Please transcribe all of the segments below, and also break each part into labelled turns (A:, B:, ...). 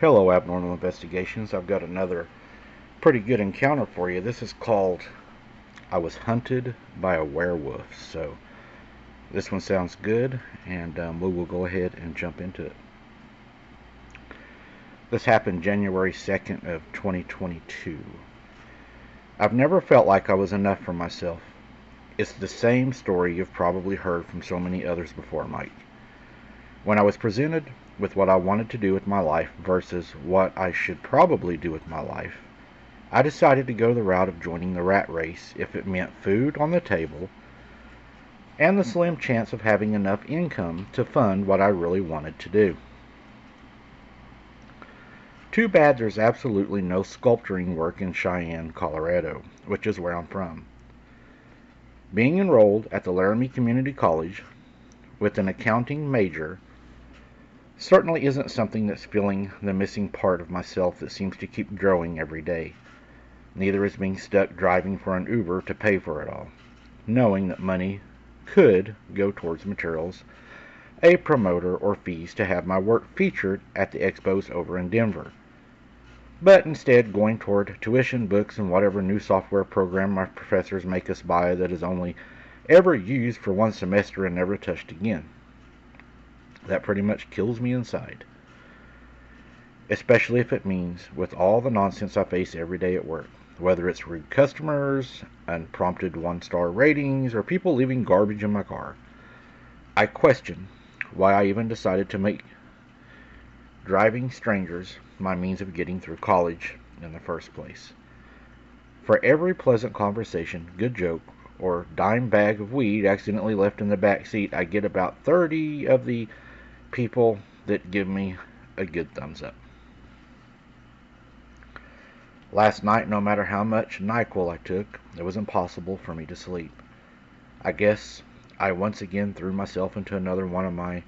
A: Hello, Abnormal Investigations. I've got another pretty good encounter for you. This is called I Was Hunted by a Werewolf. So, this one sounds good, and we will go ahead and jump into it. This happened January 2nd of 2022. I've never felt like I was enough for myself. It's the same story you've probably heard from so many others before, Mike. When I was presented with what I wanted to do with my life versus what I should probably do with my life, I decided to go the route of joining the rat race if it meant food on the table and the slim chance of having enough income to fund what I really wanted to do. Too bad there's absolutely no sculpturing work in Cheyenne, Colorado, which is where I'm from. Being enrolled at the Laramie Community College with an accounting major certainly isn't something that's filling the missing part of myself that seems to keep growing every day. Neither is being stuck driving for an Uber to pay for it all, knowing that money could go towards materials, a promoter, or fees to have my work featured at the expos over in Denver, but instead going toward tuition, books, and whatever new software program my professors make us buy that is only ever used for one semester and never touched again. That pretty much kills me inside, especially if it means with all the nonsense I face every day at work. Whether it's rude customers, unprompted one-star ratings, or people leaving garbage in my car. I question why I even decided to make driving strangers my means of getting through college in the first place. For every pleasant conversation, good joke, or dime bag of weed accidentally left in the back seat, I get about 30 of the people that give me a good thumbs up. Last night, no matter how much NyQuil I took, it was impossible for me to sleep. I guess I once again threw myself into another one of my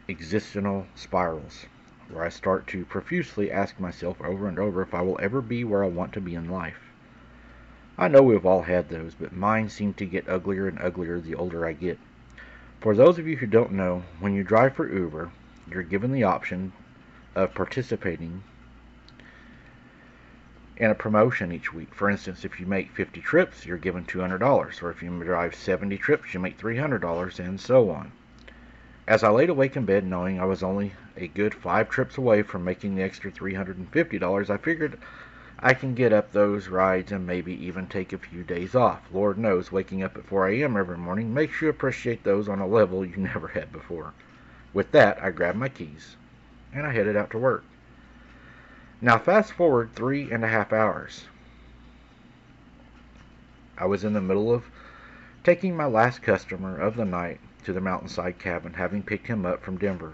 A: existential spirals, where I start to profusely ask myself over and over if I will ever be where I want to be in life. I know we've all had those, but mine seem to get uglier and uglier the older I get. For those of you who don't know, when you drive for Uber, you're given the option of participating in a promotion each week. For instance, if you make 50 trips, you're given $200, or if you drive 70 trips, you make $300, and so on. As I laid awake in bed knowing I was only a good 5 trips away from making the extra $350, I figured I can get up those rides and maybe even take a few days off. Lord knows, waking up at 4 a.m. every morning makes you appreciate those on a level you never had before. With that, I grabbed my keys, and I headed out to work. Now fast forward 3.5 hours. I was in the middle of taking my last customer of the night to the mountainside cabin, having picked him up from Denver.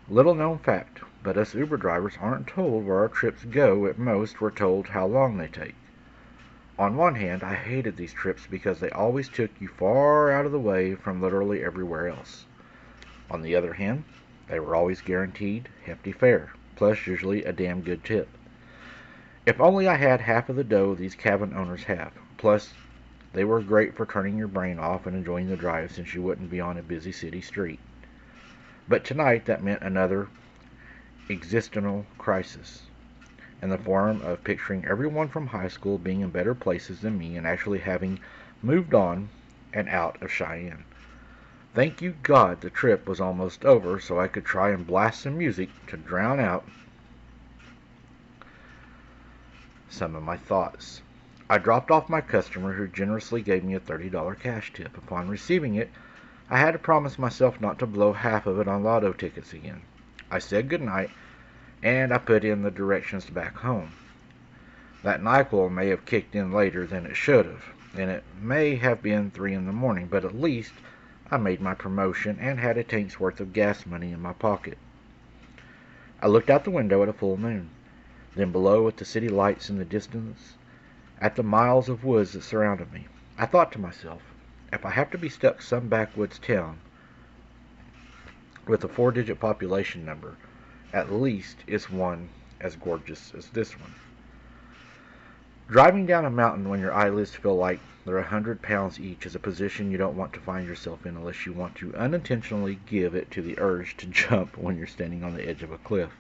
A: Little known fact, but us Uber drivers aren't told where our trips go. At most, we're told how long they take. On one hand, I hated these trips because they always took you far out of the way from literally everywhere else. On the other hand, they were always guaranteed hefty fare, plus usually a damn good tip. If only I had half of the dough these cabin owners have. Plus, they were great for turning your brain off and enjoying the drive since you wouldn't be on a busy city street. But tonight that meant another existential crisis, in the form of picturing everyone from high school being in better places than me and actually having moved on and out of Cheyenne. Thank you God the trip was almost over so I could try and blast some music to drown out some of my thoughts. I dropped off my customer, who generously gave me a $30 cash tip. Upon receiving it, I had to promise myself not to blow half of it on lotto tickets again. I said goodnight, and I put in the directions back home. That NyQuil may have kicked in later than it should have, and it may have been 3 in the morning, but at least I made my promotion and had a tank's worth of gas money in my pocket. I looked out the window at a full moon, then below at the city lights in the distance, at the miles of woods that surrounded me. I thought to myself, if I have to be stuck some backwoods town with a 4-digit population number, at least it's one as gorgeous as this one. Driving down a mountain when your eyelids feel like they're 100 pounds each is a position you don't want to find yourself in unless you want to unintentionally give it to the urge to jump when you're standing on the edge of a cliff.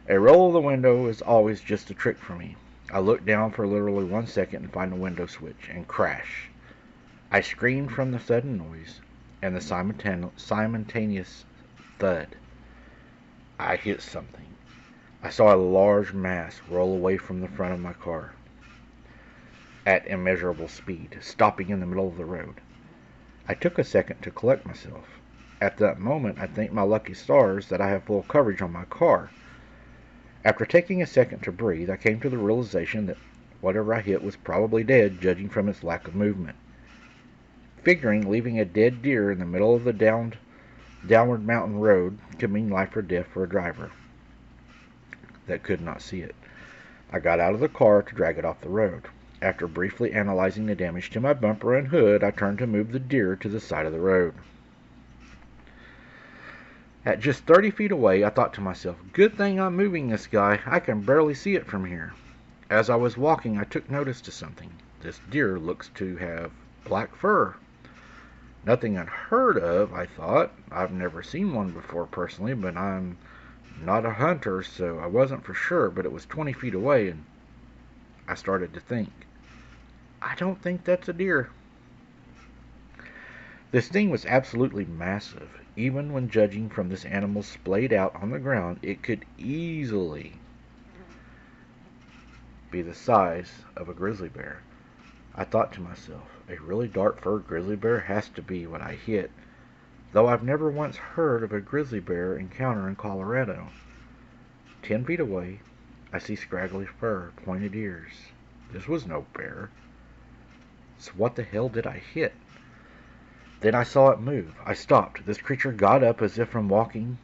A: A roll of the window is always just a trick for me. I look down for literally 1 second and find the window switch, and crash. I screamed from the sudden noise and the simultaneous thud. I hit something. I saw a large mass roll away from the front of my car at immeasurable speed, stopping in the middle of the road. I took a second to collect myself. At that moment, I thanked my lucky stars that I have full coverage on my car. After taking a second to breathe, I came to the realization that whatever I hit was probably dead, judging from its lack of movement. Figuring leaving a dead deer in the middle of the downward mountain road could mean life or death for a driver that could not see it. I got out of the car to drag it off the road. After briefly analyzing the damage to my bumper and hood, I turned to move the deer to the side of the road. At just 30 feet away, I thought to myself, good thing I'm moving this guy. I can barely see it from here. As I was walking, I took notice to something. This deer looks to have black fur. Nothing unheard of, I thought. I've never seen one before personally, but I'm not a hunter, so I wasn't for sure, but it was 20 feet away, and I started to think, I don't think that's a deer. This thing was absolutely massive. Even when judging from this animal splayed out on the ground, it could easily be the size of a grizzly bear. I thought to myself, a really dark-furred grizzly bear has to be what I hit, though I've never once heard of a grizzly bear encounter in Colorado. 10 feet away, I see scraggly fur, pointed ears. This was no bear. So what the hell did I hit? Then I saw it move. I stopped. This creature got up as if from waking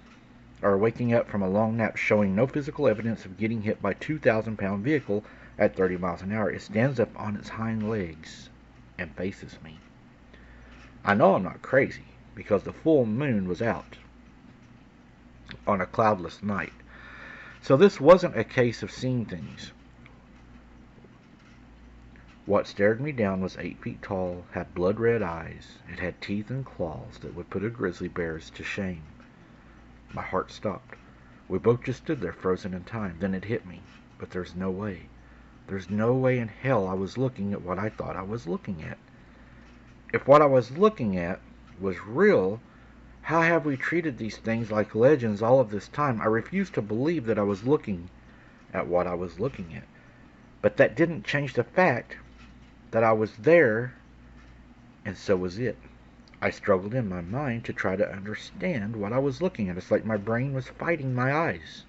A: up from a long nap, showing no physical evidence of getting hit by a 2,000-pound vehicle at 30 miles an hour. It stands up on its hind legs and faces me. I know I'm not crazy, because the full moon was out on a cloudless night. So this wasn't a case of seeing things. What stared me down was 8 feet tall, had blood-red eyes. It had teeth and claws that would put a grizzly bear's to shame. My heart stopped. We both just stood there, frozen in time. Then it hit me. But there's no way. There's no way in hell I was looking at what I thought I was looking at. If what I was looking at was real, how have we treated these things like legends all of this time? I refused to believe that I was looking at what I was looking at. But that didn't change the fact that I was there, and so was it. I struggled in my mind to try to understand what I was looking at. It's like my brain was fighting my eyes.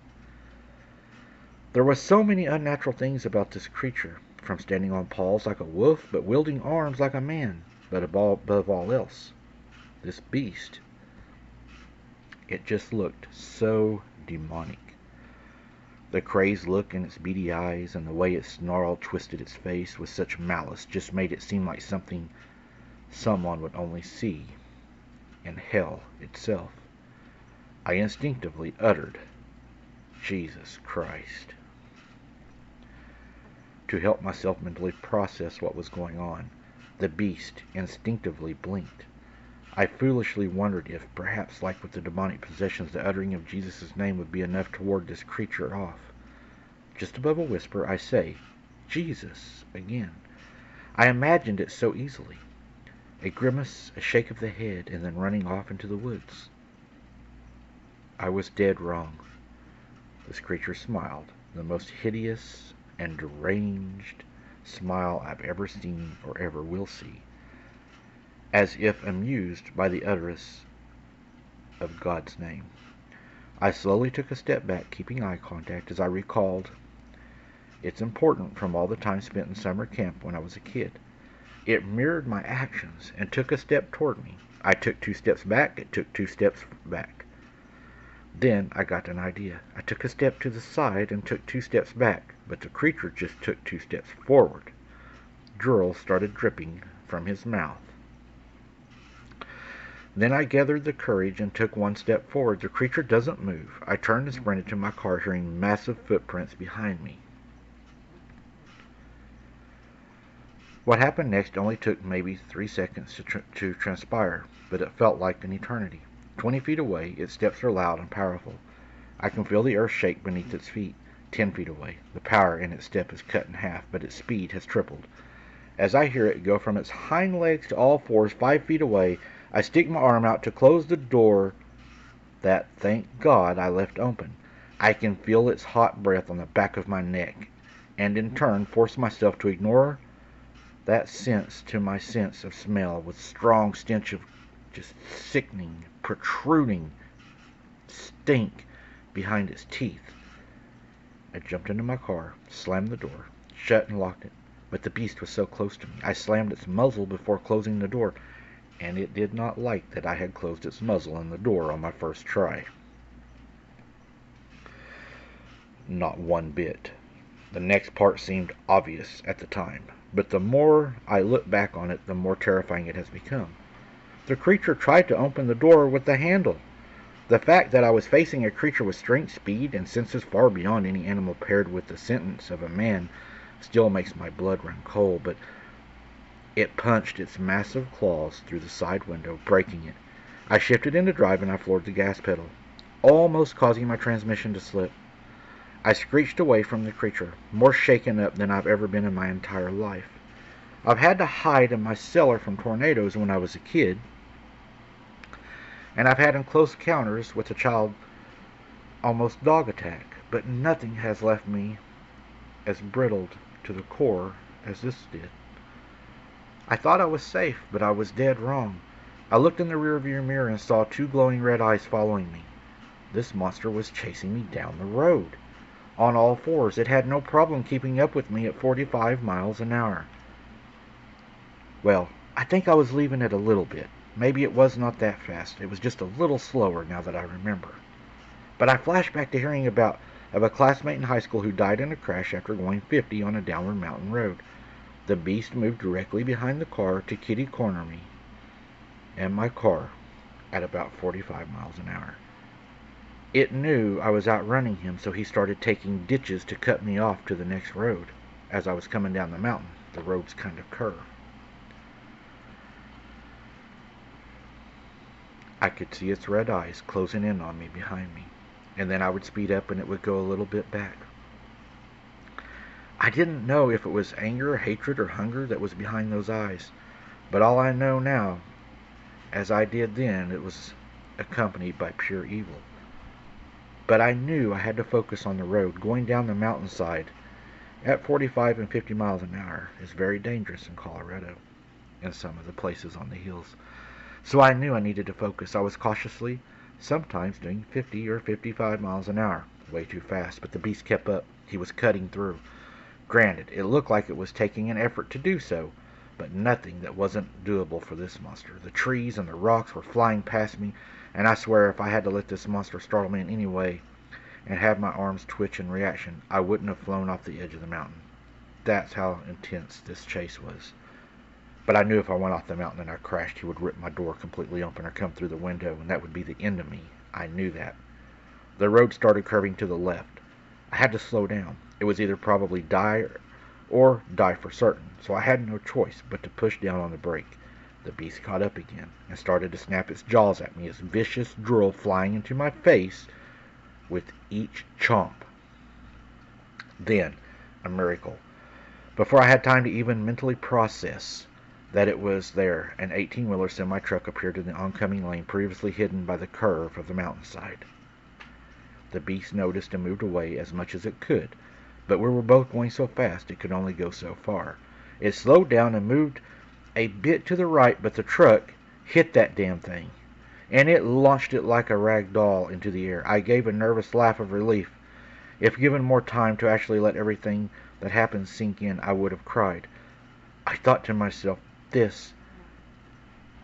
A: There were so many unnatural things about this creature, from standing on paws like a wolf, but wielding arms like a man. But above all else, this beast, it just looked so demonic. The crazed look in its beady eyes and the way it snarled, twisted its face with such malice just made it seem like something someone would only see in hell itself. I instinctively uttered, Jesus Christ, to help myself mentally process what was going on. The beast instinctively blinked. I foolishly wondered if, perhaps like with the demonic possessions, the uttering of Jesus' name would be enough to ward this creature off. Just above a whisper, I say, Jesus, again. I imagined it so easily. A grimace, a shake of the head, and then running off into the woods. I was dead wrong. This creature smiled, the most hideous and deranged smile I've ever seen or ever will see, as if amused by the utterance of God's name. I slowly took a step back, keeping eye contact, as I recalled it's important from all the time spent in summer camp when I was a kid. It mirrored my actions and took a step toward me. I took 2 steps back, it took 2 steps back. Then I got an idea. I took a step to the side and took 2 steps back, but the creature just took 2 steps forward. Drool started dripping from his mouth. Then I gathered the courage and took 1 step forward. The creature doesn't move. I turned and sprinted to my car, hearing massive footprints behind me. What happened next only took maybe 3 seconds to transpire, but it felt like an eternity. 20 feet away, its steps were loud and powerful. I can feel the earth shake beneath its feet. 10 feet away. The power in its step is cut in half, but its speed has tripled. As I hear it go from its hind legs to all fours 5 feet away, I stick my arm out to close the door that, thank God, I left open. I can feel its hot breath on the back of my neck, and in turn force myself to ignore that sense to my sense of smell with strong stench of just sickening, protruding stink behind its teeth. I jumped into my car, slammed the door, shut and locked it. But the beast was so close to me. I slammed its muzzle before closing the door, and it did not like that I had closed its muzzle and the door on my first try. Not one bit. The next part seemed obvious at the time, but the more I look back on it, the more terrifying it has become. The creature tried to open the door with the handle. The fact that I was facing a creature with strength, speed, and senses far beyond any animal paired with the sentence of a man still makes my blood run cold, but it punched its massive claws through the side window, breaking it. I shifted into drive and I floored the gas pedal, almost causing my transmission to slip. I screeched away from the creature, more shaken up than I've ever been in my entire life. I've had to hide in my cellar from tornadoes when I was a kid, and I've had in close encounters with a child almost dog attack, but nothing has left me as brittled to the core as this did. I thought I was safe, but I was dead wrong. I looked in the rearview mirror and saw 2 glowing red eyes following me. This monster was chasing me down the road. On all fours, it had no problem keeping up with me at 45 miles an hour. Well, I think I was leaving it a little bit. Maybe it was not that fast. It was just a little slower now that I remember. But I flash back to hearing of a classmate in high school who died in a crash after going 50 on a downward mountain road. The beast moved directly behind the car to kitty corner me and my car at about 45 miles an hour. It knew I was outrunning him, so he started taking ditches to cut me off to the next road. As I was coming down the mountain, the roads kind of curve. I could see its red eyes closing in on me behind me, and then I would speed up and it would go a little bit back. I didn't know if it was anger or hatred or hunger that was behind those eyes, but all I know now, as I did then, it was accompanied by pure evil. But I knew I had to focus on the road. Going down the mountainside at 45 and 50 miles an hour is very dangerous in Colorado and some of the places on the hills. So I knew I needed to focus. I was cautiously, sometimes doing 50 or 55 miles an hour. Way too fast, but the beast kept up. He was cutting through. Granted, it looked like it was taking an effort to do so, but nothing that wasn't doable for this monster. The trees and the rocks were flying past me, and I swear if I had to let this monster startle me in any way and have my arms twitch in reaction, I wouldn't have flown off the edge of the mountain. That's how intense this chase was. But I knew if I went off the mountain and I crashed, he would rip my door completely open or come through the window, and that would be the end of me. I knew that. The road started curving to the left. I had to slow down. It was either probably die or die for certain, so I had no choice but to push down on the brake. The beast caught up again and started to snap its jaws at me, its vicious drool flying into my face with each chomp. Then, a miracle. Before I had time to even mentally process that it was there, an 18-wheeler semi-truck appeared in the oncoming lane previously hidden by the curve of the mountainside. The beast noticed and moved away as much as it could, but we were both going so fast it could only go so far. It slowed down and moved a bit to the right, but the truck hit that damn thing, and it launched it like a rag doll into the air. I gave a nervous laugh of relief. If given more time to actually let everything that happened sink in, I would have cried. I thought to myself, this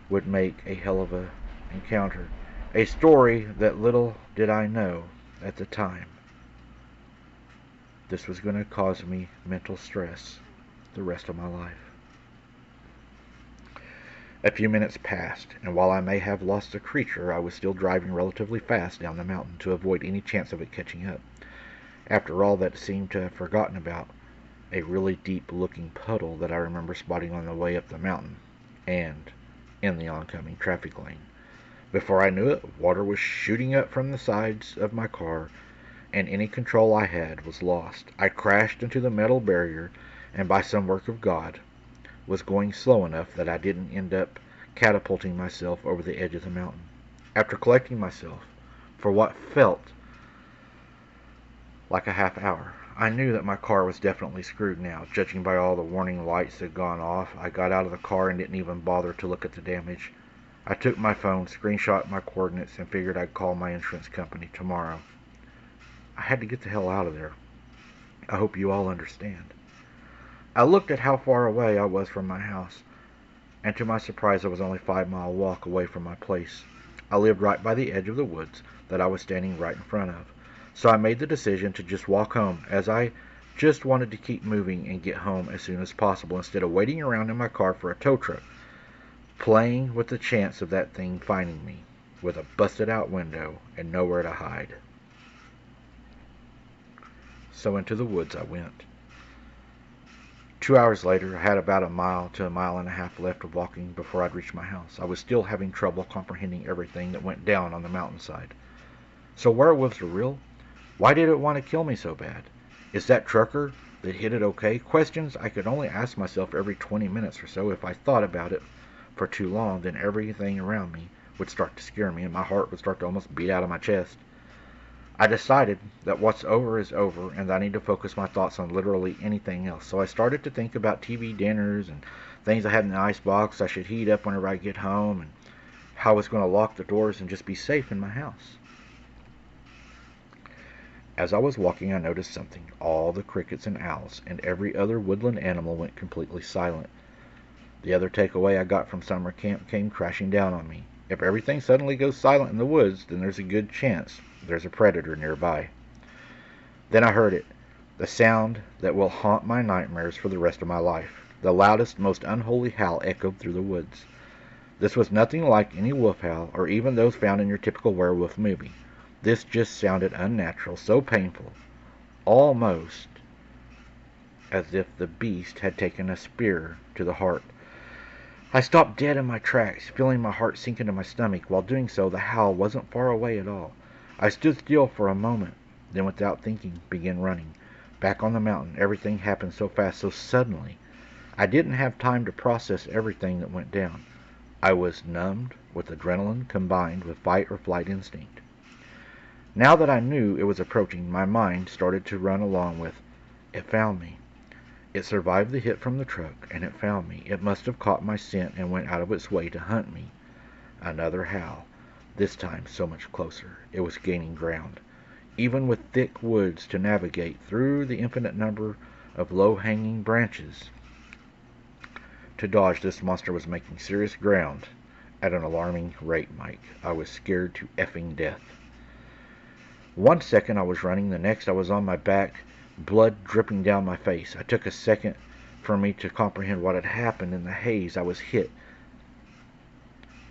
A: would make a hell of an encounter. A story that little did I know at the time. This was going to cause me mental stress the rest of my life. A few minutes passed, and while I may have lost the creature, I was still driving relatively fast down the mountain to avoid any chance of it catching up. After all, that seemed to have forgotten about a really deep-looking puddle that I remember spotting on the way up the mountain and in the oncoming traffic lane. Before I knew it, water was shooting up from the sides of my car, and any control I had was lost. I crashed into the metal barrier, and by some work of God, was going slow enough that I didn't end up catapulting myself over the edge of the mountain. After collecting myself for what felt like a half hour, I knew that my car was definitely screwed now. Judging by all the warning lights that had gone off, I got out of the car and didn't even bother to look at the damage. I took my phone, screenshot my coordinates, and figured I'd call my insurance company tomorrow. I had to get the hell out of there. I hope you all understand. I looked at how far away I was from my house, and to my surprise I was only a 5-mile walk away from my place. I lived right by the edge of the woods that I was standing right in front of, so I made the decision to just walk home, as I just wanted to keep moving and get home as soon as possible instead of waiting around in my car for a tow truck, playing with the chance of that thing finding me with a busted out window and nowhere to hide. So into the woods I went. 2 hours later, I had about a mile to a mile and a half left of walking before I'd reach my house. I was still having trouble comprehending everything that went down on the mountainside. So werewolves are real? Why did it want to kill me so bad? Is that trucker that hit it okay? Questions I could only ask myself every 20 minutes or so. If I thought about it for too long, then everything around me would start to scare me, and my heart would start to almost beat out of my chest. I decided that what's over is over, and that I need to focus my thoughts on literally anything else. So I started to think about TV dinners and things I had in the icebox I should heat up whenever I get home, and how I was going to lock the doors and just be safe in my house. As I was walking, I noticed something. All the crickets and owls and every other woodland animal went completely silent. The other takeaway I got from summer camp came crashing down on me. If everything suddenly goes silent in the woods, then there's a good chance there's a predator nearby. Then I heard it, the sound that will haunt my nightmares for the rest of my life. The loudest, most unholy howl echoed through the woods. This was nothing like any wolf howl, or even those found in your typical werewolf movie. This just sounded unnatural, so painful, almost as if the beast had taken a spear to the heart. I stopped dead in my tracks, feeling my heart sink into my stomach. While doing so, the howl wasn't far away at all. I stood still for a moment, then without thinking, began running. Back on the mountain, everything happened so fast, so suddenly. I didn't have time to process everything that went down. I was numbed with adrenaline combined with fight or flight instinct. Now that I knew it was approaching, my mind started to run along with, "It found me. It survived the hit from the truck, and it found me. It must have caught my scent and went out of its way to hunt me." Another howl, this time so much closer. It was gaining ground. Even with thick woods to navigate through the infinite number of low-hanging branches to dodge, this monster was making serious ground at an alarming rate, Mike. I was scared to effing death. 1 second I was running, the next I was on my back, blood dripping down my face. I took a second for me to comprehend what had happened. In the haze I was hit,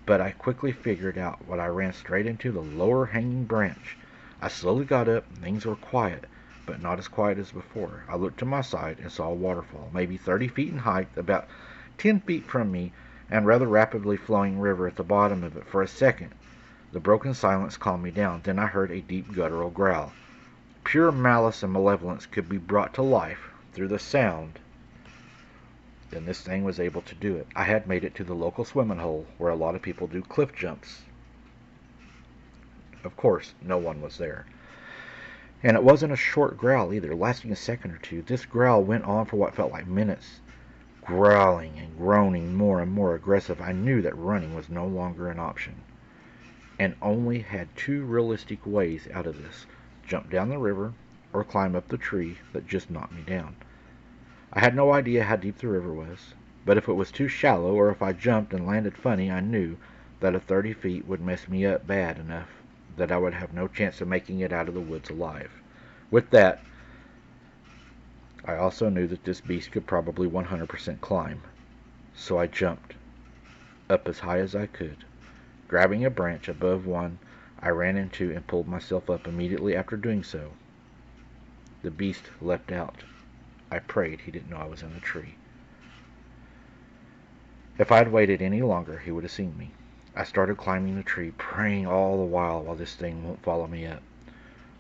A: but I quickly figured out what. I ran straight into the lower hanging branch. I slowly got up. Things were quiet, but not as quiet as before. I looked to my side and saw a waterfall, maybe 30 feet in height, about 10 feet from me, and rather rapidly flowing river at the bottom of it. For a second, the broken silence calmed me down. Then I heard a deep guttural growl. Pure malice and malevolence could be brought to life through the sound. Then this thing was able to do it. I had made it to the local swimming hole where a lot of people do cliff jumps. Of course, no one was there. And it wasn't a short growl either, lasting a second or two. This growl went on for what felt like minutes, growling and groaning more and more aggressive. I knew that running was no longer an option, and only had two realistic ways out of this: jump down the river or climb up the tree that just knocked me down. I had no idea how deep the river was, but if it was too shallow, or if I jumped and landed funny, I knew that a 30 feet would mess me up bad enough that I would have no chance of making it out of the woods alive. With that, I also knew that this beast could probably 100% climb, so I jumped up as high as I could. Grabbing a branch above one, I ran into and pulled myself up. Immediately after doing so, the beast leapt out. I prayed he didn't know I was in the tree. If I had waited any longer, he would have seen me. I started climbing the tree, praying all the while this thing won't follow me up.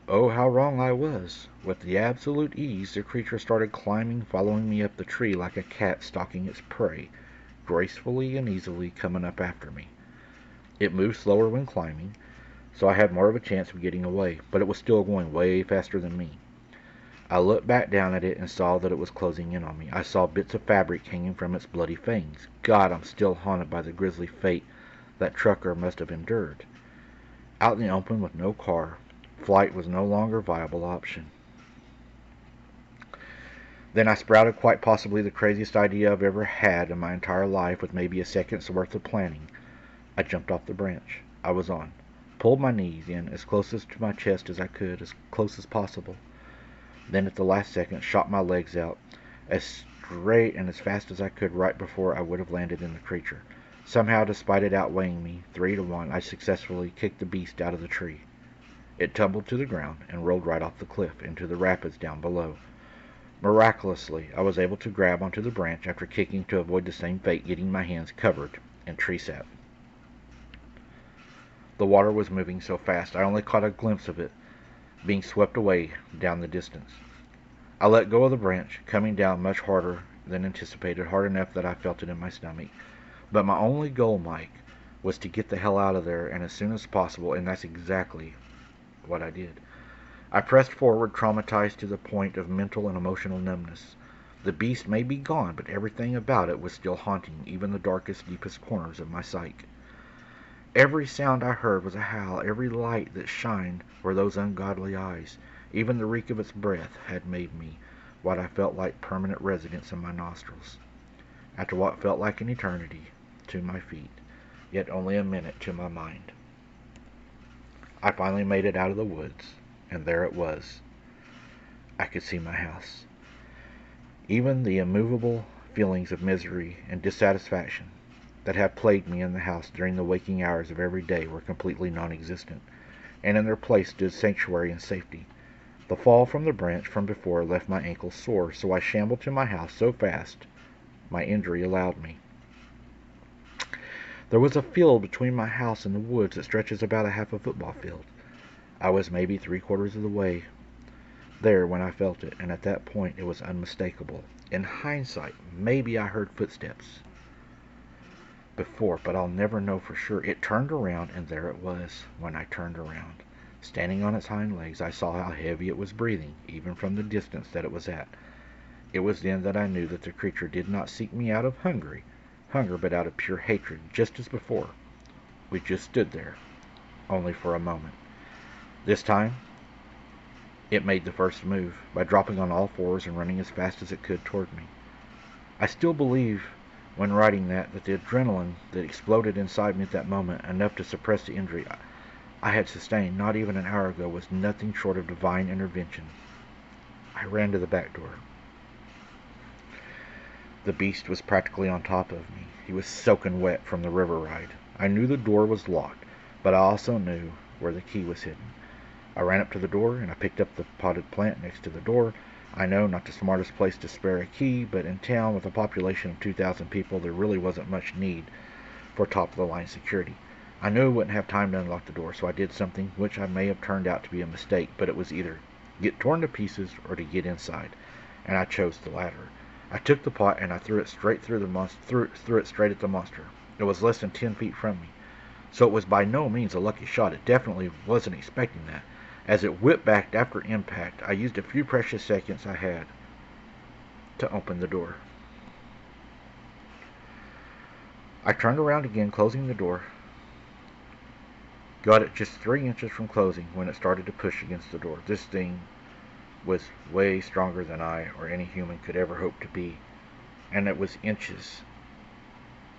A: Oh, how wrong I was! With the absolute ease, the creature started climbing, following me up the tree like a cat stalking its prey, gracefully and easily coming up after me. It moved slower when climbing, so I had more of a chance of getting away, but it was still going way faster than me. I looked back down at it and saw that it was closing in on me. I saw bits of fabric hanging from its bloody fangs. God, I'm still haunted by the grisly fate that trucker must have endured. Out in the open with no car, flight was no longer a viable option. Then I sprouted quite possibly the craziest idea I've ever had in my entire life, with maybe a second's worth of planning. I jumped off the branch. I was on. Pulled my knees in as close to my chest as I could, as close as possible. Then at the last second shot my legs out as straight and as fast as I could right before I would have landed in the creature. Somehow, despite it outweighing me 3-1, I successfully kicked the beast out of the tree. It tumbled to the ground and rolled right off the cliff into the rapids down below. Miraculously, I was able to grab onto the branch after kicking to avoid the same fate, getting my hands covered in tree sap. The water was moving so fast I only caught a glimpse of it being swept away down the distance. I let go of the branch, coming down much harder than anticipated, hard enough that I felt it in my stomach. But my only goal, Mike, was to get the hell out of there and as soon as possible, and that's exactly what I did. I pressed forward, traumatized to the point of mental and emotional numbness. The beast may be gone, but everything about it was still haunting, even the darkest, deepest corners of my psyche. Every sound I heard was a howl, every light that shined were those ungodly eyes. Even the reek of its breath had made me what I felt like permanent residence in my nostrils. After what felt like an eternity to my feet, yet only a minute to my mind, I finally made it out of the woods, and there it was. I could see my house. Even the immovable feelings of misery and dissatisfaction that had plagued me in the house during the waking hours of every day were completely non-existent, and in their place stood sanctuary and safety. The fall from the branch from before left my ankles sore, so I shambled to my house so fast my injury allowed me. There was a field between my house and the woods that stretches about a half a football field. I was maybe 3/4 of the way there when I felt it, and at that point it was unmistakable. In hindsight, maybe I heard footsteps before, but I'll never know for sure. It turned around, and there it was when I turned around. Standing on its hind legs, I saw how heavy it was breathing, even from the distance that it was at. It was then that I knew that the creature did not seek me out of hunger, but out of pure hatred, just as before. We just stood there, only for a moment. This time, it made the first move, by dropping on all fours and running as fast as it could toward me. I still believe, when writing that the adrenaline that exploded inside me at that moment, enough to suppress the injury I had sustained not even an hour ago, was nothing short of divine intervention. I ran to the back door. The beast was practically on top of me. He was soaking wet from the river ride. I knew the door was locked, but I also knew where the key was hidden. I ran up to the door, and I picked up the potted plant next to the door. I know, not the smartest place to spare a key, but in town with a population of 2,000 people, there really wasn't much need for top-of-the-line security. I knew I wouldn't have time to unlock the door, so I did something which I may have turned out to be a mistake, but it was either get torn to pieces or to get inside, and I chose the latter. I took the pot and I threw it straight through the monster. Threw it straight at the monster. It was less than 10 feet from me, so it was by no means a lucky shot. It definitely wasn't expecting that. As it whipped back after impact, I used a few precious seconds I had to open the door. I turned around again, closing the door. Got it just 3 inches from closing when it started to push against the door. This thing was way stronger than I or any human could ever hope to be, and it was inches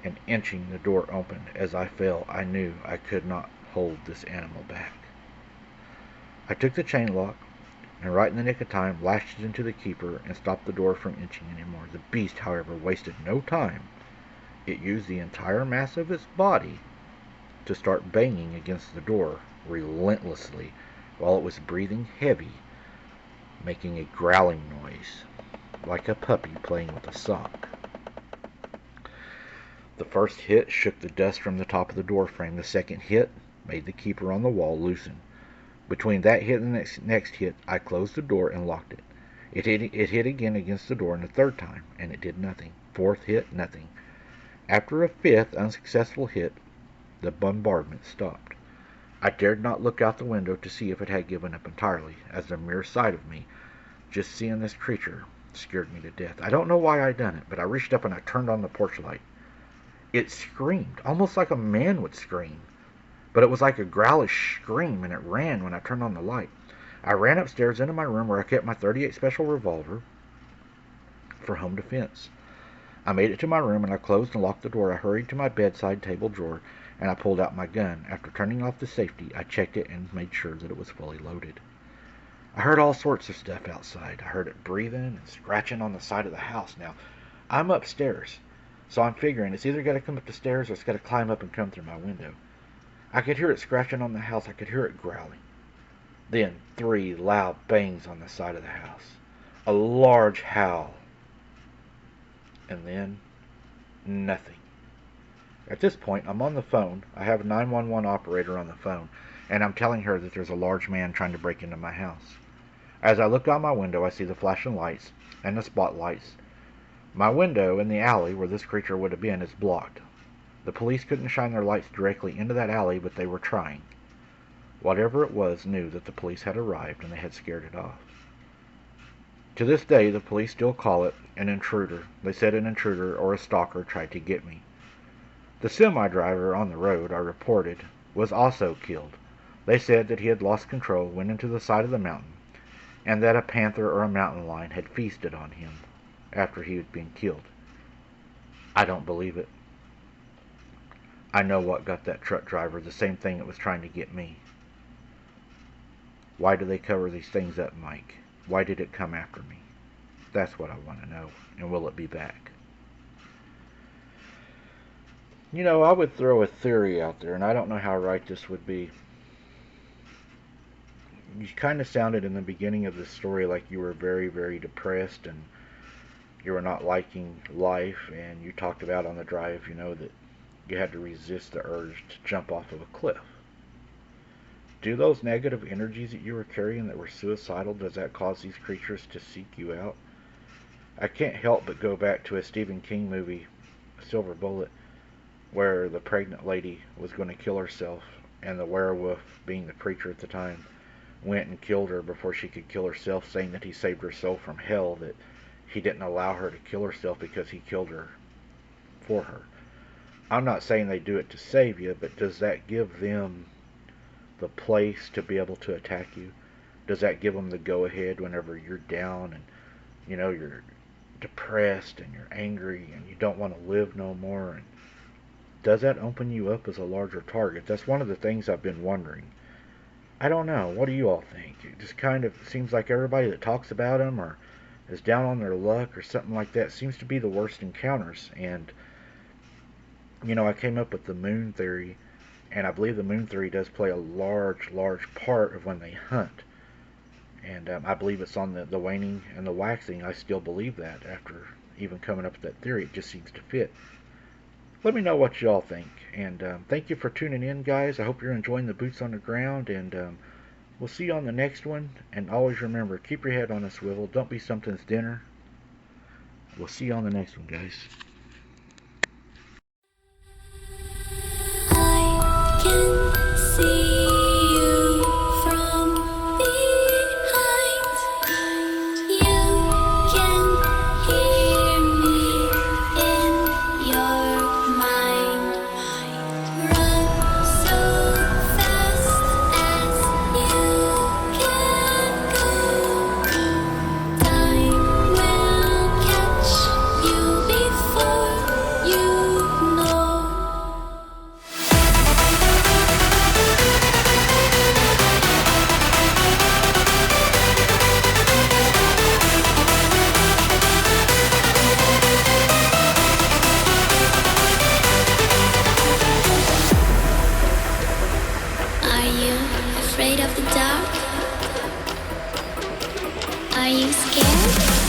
A: and inching the door open. As I fell, I knew I could not hold this animal back. I took the chain lock, and right in the nick of time, lashed it into the keeper and stopped the door from inching anymore. The beast, however, wasted no time. It used the entire mass of its body to start banging against the door relentlessly while it was breathing heavy, making a growling noise like a puppy playing with a sock. The first hit shook the dust from the top of the door frame. The second hit made the keeper on the wall loosen. Between that hit and the next hit, I closed the door and locked it. It hit again against the door, and the third time, and it did nothing. Fourth hit, nothing. After a fifth unsuccessful hit, the bombardment stopped. I dared not look out the window to see if it had given up entirely, as the mere sight of me, just seeing this creature, scared me to death. I don't know why I done it, but I reached up and I turned on the porch light. It screamed, almost like a man would scream. But it was like a growlish scream, and it ran when I turned on the light. I ran upstairs into my room where I kept my .38 special revolver for home defense. I made it to my room, and I closed and locked the door. I hurried to my bedside table drawer, and I pulled out my gun. After turning off the safety, I checked it and made sure that it was fully loaded. I heard all sorts of stuff outside. I heard it breathing and scratching on the side of the house. Now, I'm upstairs, so I'm figuring it's either got to come up the stairs or it's got to climb up and come through my window. I could hear it scratching on the house. I could hear it growling. Then 3 loud bangs on the side of the house. A large howl. And then nothing. At this point, I'm on the phone. I have a 911 operator on the phone, and I'm telling her that there's a large man trying to break into my house. As I look out my window, I see the flashing lights and the spotlights. My window in the alley where this creature would have been is blocked. The police couldn't shine their lights directly into that alley, but they were trying. Whatever it was knew that the police had arrived and they had scared it off. To this day, the police still call it an intruder. They said an intruder or a stalker tried to get me. The semi-driver on the road, I reported, was also killed. They said that he had lost control, went into the side of the mountain, and that a panther or a mountain lion had feasted on him after he had been killed. I don't believe it. I know what got that truck driver, the same thing that was trying to get me. Why do they cover these things up, Mike? Why did it come after me? That's what I want to know. And will it be back? You know, I would throw a theory out there, and I don't know how right this would be. You kind of sounded in the beginning of the story like you were very, very depressed and you were not liking life, and you talked about on the drive, you know, that you had to resist the urge to jump off of a cliff. Do those negative energies that you were carrying that were suicidal, does that cause these creatures to seek you out? I can't help but go back to a Stephen King movie, Silver Bullet, where the pregnant lady was going to kill herself, and the werewolf, being the preacher at the time, went and killed her before she could kill herself, saying that he saved her soul from hell, that he didn't allow her to kill herself because he killed her for her. I'm not saying they do it to save you, but does that give them the place to be able to attack you? Does that give them the go-ahead whenever you're down and, you know, you're depressed and you're angry and you don't want to live no more? And does that open you up as a larger target? That's one of the things I've been wondering. I don't know. What do you all think? It just kind of seems like everybody that talks about them or is down on their luck or something like that seems to be the worst encounters. And you know, I came up with the moon theory, and I believe the moon theory does play a large, large part of when they hunt. And I believe it's on the waning and the waxing. I still believe that after even coming up with that theory. It just seems to fit. Let me know what y'all think. And thank you for tuning in, guys. I hope you're enjoying the Boots on the Ground. And we'll see you on the next one. And always remember, keep your head on a swivel. Don't be something's dinner. We'll see you on the next one, guys.
B: Afraid of the dark? Are you scared?